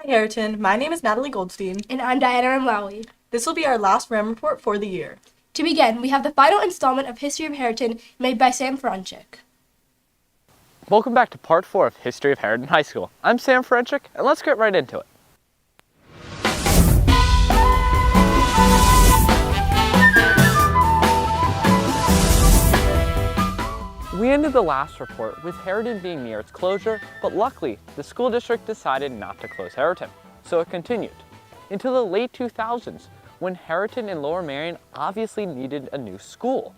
Hi Harriton, my name is Natalie Goldstein. And I'm Diana Ramlawi. This will be our last RAM report for the year. To begin, we have the final installment of History of Harriton made by Sam Ferenchik. Welcome back to part 4 of History of Harriton High School. I'm Sam Ferenchik, and let's get right into it. We ended the last report with Harriton being near its closure, but luckily, the school district decided not to close Harriton, so it continued until the late 2000s, when Harriton and Lower Merion obviously needed a new school.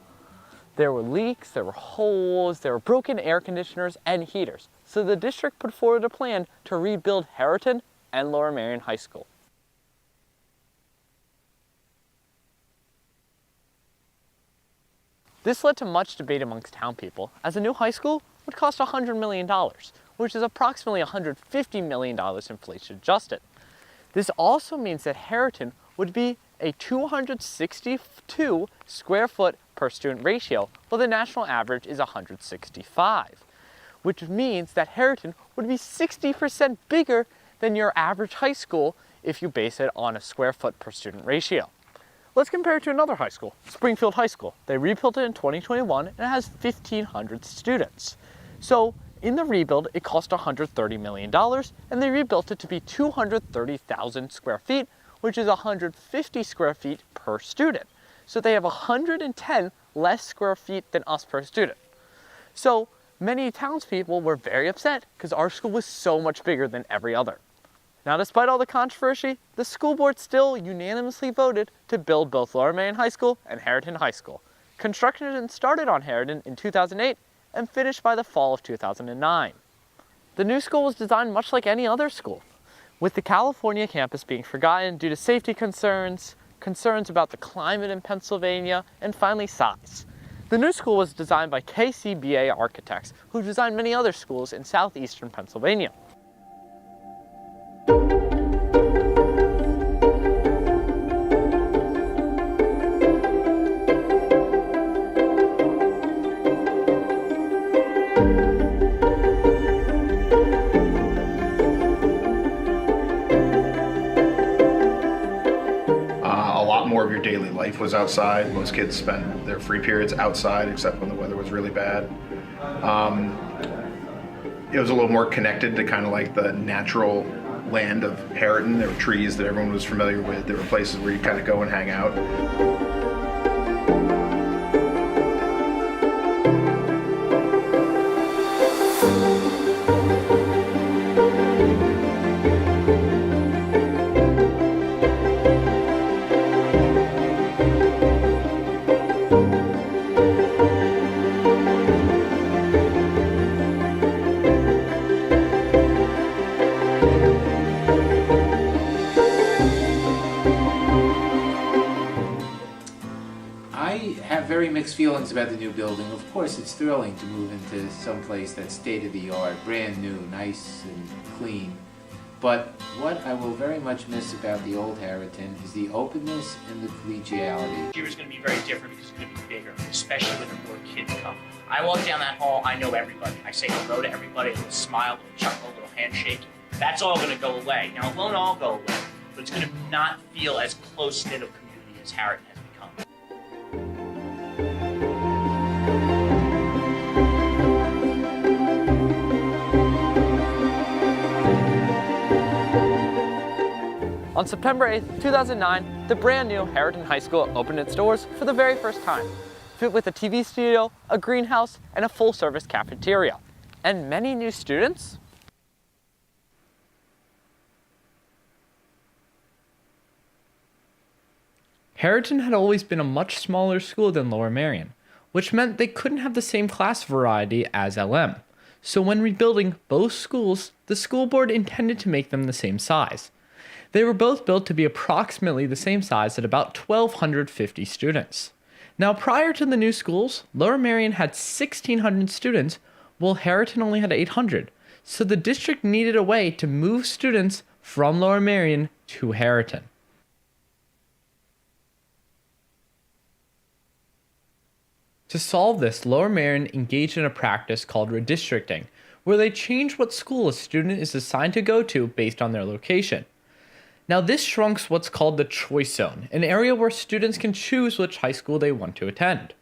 There were leaks, there were holes, there were broken air conditioners and heaters, so the district put forward a plan to rebuild Harriton and Lower Merion High School. This led to much debate amongst town people, as a new high school would cost $100 million, which is approximately $150 million inflation adjusted. This also means that Harriton would be a 262 square foot per student ratio, while the national average is 165, which means that Harriton would be 60% bigger than your average high school if you base it on a square foot per student ratio. Let's compare it to another high school, Springfield High School. They rebuilt it in 2021 and it has 1,500 students. So in the rebuild, it cost $130 million and they rebuilt it to be 230,000 square feet, which is 150 square feet per student. So they have 110 less square feet than us per student. So many townspeople were very upset because our school was so much bigger than every other. Now, despite all the controversy, the school board still unanimously voted to build both Lower Merion High School and Harriton High School. Construction started on Harriton in 2008 and finished by the fall of 2009. The new school was designed much like any other school, with the California campus being forgotten due to safety concerns about the climate in Pennsylvania, and finally size. The new school was designed by KCBA architects, who designed many other schools in southeastern Pennsylvania. More of your daily life was outside. Most kids spent their free periods outside, except when the weather was really bad. It was a little more connected to kind of like the natural land of Harriton. There were trees that everyone was familiar with. There were places where you kind of go and hang out. Very mixed feelings about the new building. Of course, it's thrilling to move into some place that's state-of-the-art, brand new, nice and clean. But what I will very much miss about the old Harriton is the openness and the collegiality. This year is going to be very different because it's going to be bigger, especially when the more kids come. I walk down that hall, I know everybody. I say hello to everybody, a little smile, a little chuckle, a little handshake. That's all going to go away. Now, it won't all go away, but it's going to not feel as close-knit a community as Harriton has become. On September 8th, 2009, the brand new Harriton High School opened its doors for the very first time, fit with a TV studio, a greenhouse, and a full-service cafeteria. And many new students. Harriton had always been a much smaller school than Lower Merion, which meant they couldn't have the same class variety as LM. So when rebuilding both schools, the school board intended to make them the same size. They were both built to be approximately the same size at about 1,250 students. Now, prior to the new schools, Lower Merion had 1,600 students, while Harriton only had 800. So the district needed a way to move students from Lower Merion to Harriton. To solve this, Lower Merion engaged in a practice called redistricting, where they change what school a student is assigned to go to based on their location. Now this shrunk what's called the choice zone, an area where students can choose which high school they want to attend.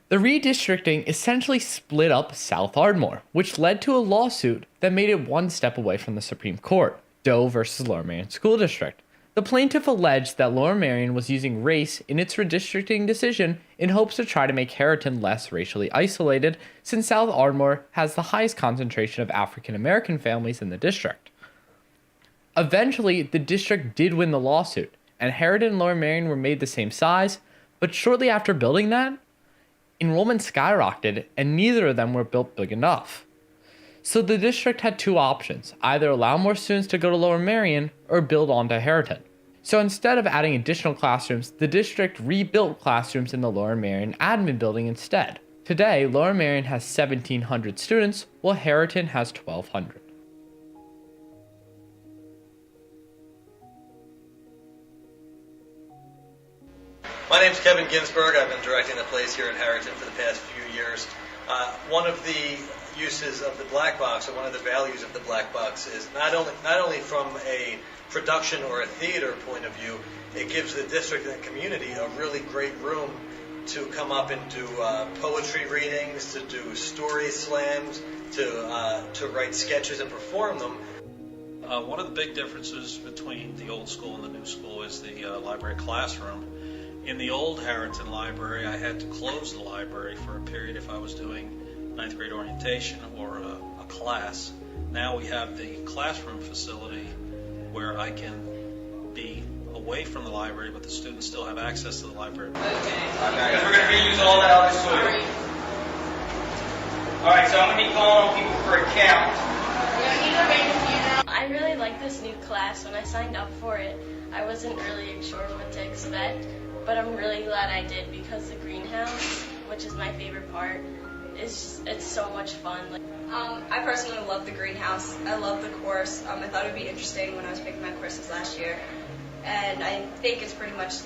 The redistricting essentially split up South Ardmore, which led to a lawsuit that made it one step away from the Supreme Court, Doe versus Lower Merion School District. The plaintiff alleged that Lower Merion was using race in its redistricting decision in hopes to try to make Harriton less racially isolated, since South Ardmore has the highest concentration of African American families in the district. Eventually, the district did win the lawsuit, and Harriton and Lower Merion were made the same size, but shortly after building that, enrollment skyrocketed and neither of them were built big enough. So the district had two options, either allow more students to go to Lower Merion or build onto Harriton. So instead of adding additional classrooms, the district rebuilt classrooms in the Lower Merion admin building instead. Today, Lower Merion has 1,700 students, while Harriton has 1,200. My name's Kevin Ginsberg. I've been directing the plays here in Harriton for the past few years. One of the uses of the black box, or one of the values of the black box, is not only from a production or a theater point of view, it gives the district and the community a really great room to come up and do poetry readings, to do story slams, to write sketches and perform them. One of the big differences between the old school and the new school is the library classroom. In the old Harriton library, I had to close the library for a period if I was doing 9th grade orientation or a class. Now we have the classroom facility where I can be away from the library, but the students still have access to the library. Okay. Because we're going to reuse all that other soil. All right, so I'm going to be calling on people for a count. I really like this new class. When I signed up for it, I wasn't really sure what to expect, but I'm really glad I did because the greenhouse, which is my favorite part, it's so much fun. I personally love the greenhouse. I love the course. I thought it would be interesting when I was picking my courses last year, and I think it's pretty much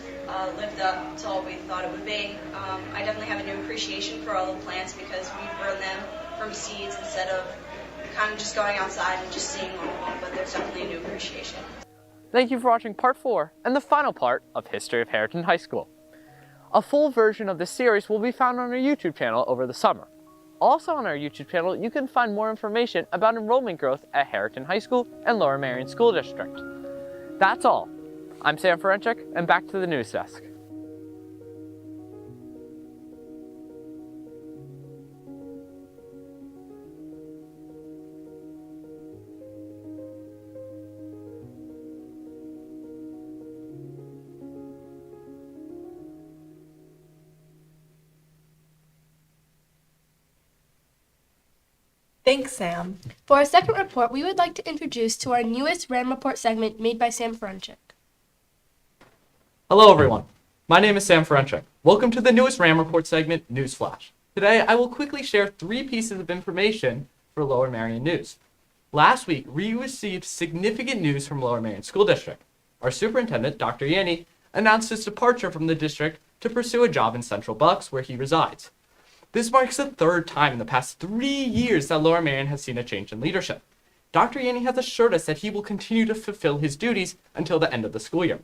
lived up to what we thought it would be. I definitely have a new appreciation for all the plants because we've grown them from seeds instead of kind of just going outside and just seeing all of them, but there's definitely a new appreciation. Thank you for watching part 4 and the final part of History of Harriton High School. A full version of this series will be found on our YouTube channel over the summer. Also on our YouTube channel, you can find more information about enrollment growth at Harriton High School and Lower Merion School District. That's all. I'm Sam Ferencik, and back to the news desk. Thanks, Sam. For our second report, we would like to introduce to our newest RAM Report segment made by Sam Ferencik. Hello everyone, my name is Sam Ferencik. Welcome to the newest RAM Report segment, Newsflash. Today I will quickly share 3 pieces of information for Lower Merion News. Last week, we received significant news from Lower Merion School District. Our superintendent, Dr. Yanni, announced his departure from the district to pursue a job in Central Bucks, where he resides. This marks the 3rd time in the past 3 years that Lower Merion has seen a change in leadership. Dr. Yanni has assured us that he will continue to fulfill his duties until the end of the school year.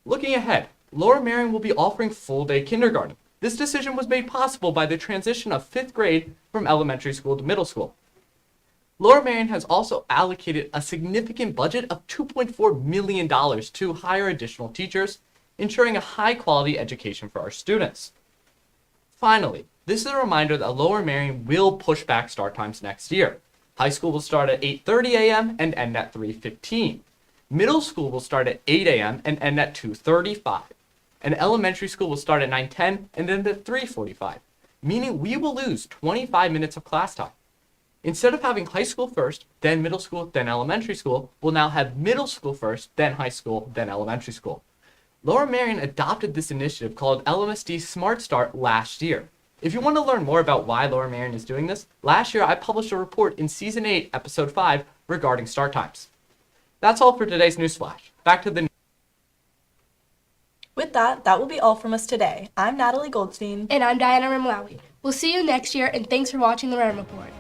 Looking ahead, Lower Merion will be offering full-day kindergarten. This decision was made possible by the transition of 5th grade from elementary school to middle school. Lower Merion has also allocated a significant budget of $2.4 million to hire additional teachers, ensuring a high-quality education for our students. Finally, this is a reminder that Lower Merion will push back start times next year. High school will start at 8:30 a.m. and end at 3:15. Middle school will start at 8 a.m. and end at 2:35. And elementary school will start at 9:10 and end at 3:45, meaning we will lose 25 minutes of class time. Instead of having high school first, then middle school, then elementary school, we'll now have middle school first, then high school, then elementary school. Lower Merion adopted this initiative called LMSD Smart Start last year. If you want to learn more about why Lower Merion is doing this, last year I published a report in Season 8, Episode 5 regarding start times. That's all for today's Newsflash. Back to the With that will be all from us today. I'm Natalie Goldstein. And I'm Diana Ramlawi. We'll see you next year, and thanks for watching the RAM Report.